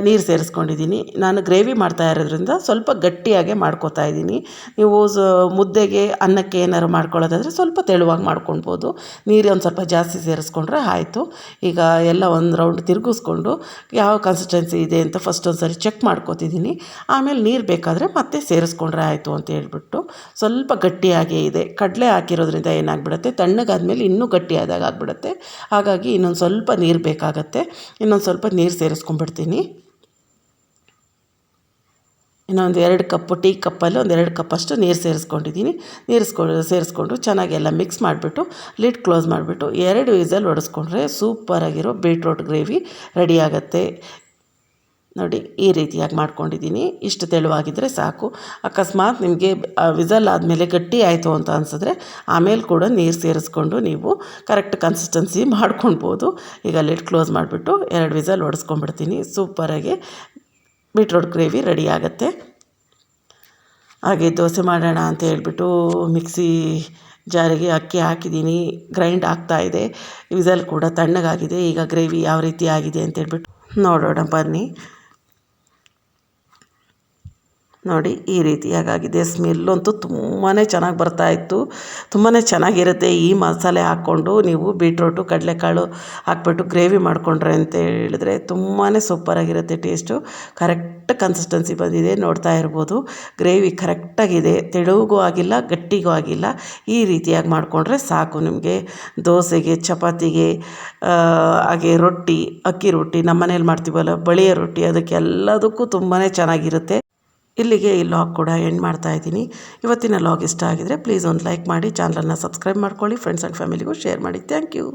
ನೀರು ಸೇರಿಸ್ಕೊಂಡಿದ್ದೀನಿ. ನಾನು ಗ್ರೇವಿ ಮಾಡ್ತಾ ಇರೋದ್ರಿಂದ ಸ್ವಲ್ಪ ಗಟ್ಟಿಯಾಗೆ ಮಾಡ್ಕೋತಾ ಇದ್ದೀನಿ. ನೀವು ಮುದ್ದೆಗೆ, ಅನ್ನಕ್ಕೆ ಏನಾದ್ರು ಮಾಡ್ಕೊಳ್ಳೋದಾದರೆ ಸ್ವಲ್ಪ ತೆಳುವಾಗಿ ಮಾಡ್ಕೊಳ್ಬೋದು. ನೀರು ಒಂದು ಸ್ವಲ್ಪ ಜಾಸ್ತಿ ಸೇರಿಸ್ಕೊಂಡ್ರೆ ಆಯಿತು. ಈಗ ಎಲ್ಲ ಒಂದು ರೌಂಡ್ ತಿರುಗಿಸ್ಕೊಂಡು ಯಾವ ಕನ್ಸಿಸ್ಟೆನ್ಸಿ ಇದೆ ಅಂತ ಫಸ್ಟ್ ಒಂದು ಸರಿ ಚೆಕ್ ಮಾಡ್ಕೋತಿದ್ದೀನಿ. ಆಮೇಲೆ ನೀರು ಬೇಕಾದರೆ ಮತ್ತೆ ಸೇರಿಸ್ಕೊಂಡ್ರೆ ಆಯಿತು ಅಂತ ಹೇಳ್ಬಿಟ್ಟು. ಸ್ವಲ್ಪ ಗಟ್ಟಿಯಾಗೇ ಇದೆ, ಕಡಲೆ ಹಾಕಿರೋದ್ರಿಂದ ಏನಾಗ್ಬಿಡುತ್ತೆ, ತಣ್ಣಗಾದ್ಮೇಲೆ ಇನ್ನೂ ಗಟ್ಟಿಯಾದಾಗ ಆಗಿಬಿಡುತ್ತೆ. ಹಾಗಾಗಿ ಇನ್ನೊಂದು ಸ್ವಲ್ಪ ನೀರು ಬೇಕಾಗತ್ತೆ. ಇನ್ನೊಂದು ಸ್ವಲ್ಪ ನೀರು ಸೇರಿಸ್ಕೊಂಡ್ಬಿಡ್ತೀನಿ. ಇನ್ನೊಂದು 2 ಕಪ್ಪು, ಟೀ ಕಪ್ಪಲ್ಲಿ ಒಂದು 2 ಕಪ್ಪಷ್ಟು ನೀರು ಸೇರಿಸ್ಕೊಂಡಿದ್ದೀನಿ. ಸೇರಿಸ್ಕೊಂಡು ಚೆನ್ನಾಗಿ ಎಲ್ಲ ಮಿಕ್ಸ್ ಮಾಡಿಬಿಟ್ಟು ಲಿಡ್ ಕ್ಲೋಸ್ ಮಾಡಿಬಿಟ್ಟು 2 ವಿಸಲ್ ಹೊಡೆಸ್ಕೊಂಡ್ರೆ ಸೂಪರಾಗಿರೋ ಬೀಟ್ರೋಟ್ ಗ್ರೇವಿ ರೆಡಿ ಆಗುತ್ತೆ. ನೋಡಿ ಈ ರೀತಿಯಾಗಿ ಮಾಡ್ಕೊಂಡಿದ್ದೀನಿ. ಇಷ್ಟು ತೆಳುವಾಗಿದ್ದರೆ ಸಾಕು. ಅಕಸ್ಮಾತ್ ನಿಮಗೆ ವಿಸಲ್ ಆದಮೇಲೆ ಗಟ್ಟಿ ಆಯಿತು ಅಂತ ಅನಿಸಿದ್ರೆ ಆಮೇಲೆ ಕೂಡ ನೀರು ಸೇರಿಸ್ಕೊಂಡು ನೀವು ಕರೆಕ್ಟ್ ಕನ್ಸಿಸ್ಟೆನ್ಸಿ ಮಾಡ್ಕೊಳ್ಬೋದು. ಈಗ ಲಿಡ್ ಕ್ಲೋಸ್ ಮಾಡಿಬಿಟ್ಟು 2 ವಿಸಲ್ ಹೊಡೆಸ್ಕೊಂಡ್ಬಿಡ್ತೀನಿ. ಸೂಪರಾಗಿ ಬೀಟ್ರೋಟ್ ಗ್ರೇವಿ ರೆಡಿ ಆಗುತ್ತೆ. ಹಾಗೆ ದೋಸೆ ಮಾಡೋಣ ಅಂತ ಹೇಳ್ಬಿಟ್ಟು ಮಿಕ್ಸಿ ಜಾರಿಗೆ ಅಕ್ಕಿ ಹಾಕಿದ್ದೀನಿ, ಗ್ರೈಂಡ್ ಆಗ್ತಾಯಿದೆ. ವಿಸಲ್ ಕೂಡ ತಣ್ಣಗಾಗಿದೆ. ಈಗ ಗ್ರೇವಿ ಯಾವ ರೀತಿ ಆಗಿದೆ ಅಂತ ಹೇಳ್ಬಿಟ್ಟು ನೋಡೋಣ ಬನ್ನಿ. ನೋಡಿ ಈ ರೀತಿಯಾಗಿದೆ. ಸ್ಮೆಲ್ಲಂತೂ ತುಂಬಾ ಚೆನ್ನಾಗಿ ಬರ್ತಾಯಿತ್ತು. ತುಂಬಾ ಚೆನ್ನಾಗಿರುತ್ತೆ ಈ ಮಸಾಲೆ ಹಾಕ್ಕೊಂಡು ನೀವು ಬೀಟ್ರೋಟು, ಕಡಲೆಕಾಳು ಹಾಕ್ಬಿಟ್ಟು ಗ್ರೇವಿ ಮಾಡಿಕೊಂಡ್ರೆ ಅಂತ ಹೇಳಿದ್ರೆ ತುಂಬಾ ಸೂಪರಾಗಿರುತ್ತೆ. ಟೇಸ್ಟು ಕರೆಕ್ಟ್ ಕನ್ಸಿಸ್ಟೆನ್ಸಿ ಬಂದಿದೆ, ನೋಡ್ತಾ ಇರ್ಬೋದು. ಗ್ರೇವಿ ಕರೆಕ್ಟಾಗಿದೆ, ತೆಳುಗೂ ಆಗಿಲ್ಲ, ಗಟ್ಟಿಗೂ ಆಗಿಲ್ಲ. ಈ ರೀತಿಯಾಗಿ ಮಾಡಿಕೊಂಡ್ರೆ ಸಾಕು ನಿಮಗೆ ದೋಸೆಗೆ, ಚಪಾತಿಗೆ, ಹಾಗೆ ರೊಟ್ಟಿ, ಅಕ್ಕಿ ರೊಟ್ಟಿ, ನಮ್ಮ ಮನೇಲಿ ಮಾಡ್ತೀವಲ್ಲ ಬಳಿಯ ರೊಟ್ಟಿ, ಅದಕ್ಕೆಲ್ಲದಕ್ಕೂ ತುಂಬಾ ಚೆನ್ನಾಗಿರುತ್ತೆ. ಇಲ್ಲಿಗೆ ಈ ಲಾಗ್ ಕೂಡ ಎಂಡ್ ಮಾಡ್ತಾ ಇದ್ದೀನಿ. ಇವತ್ತಿನ ಲಾಗ್ ಇಷ್ಟ ಆಗಿದರೆ ಪ್ಲೀಸ್ ಒಂದು ಲೈಕ್ ಮಾಡಿ, ಚಾನಲನ್ನು ಸಬ್ಸ್ಕ್ರೈಬ್ ಮಾಡ್ಕೊಳ್ಳಿ, ಫ್ರೆಂಡ್ಸ್ ಆ್ಯಂಡ್ ಫ್ಯಾಮಿಲಿಗೂ ಶೇರ್ ಮಾಡಿ. Thank you.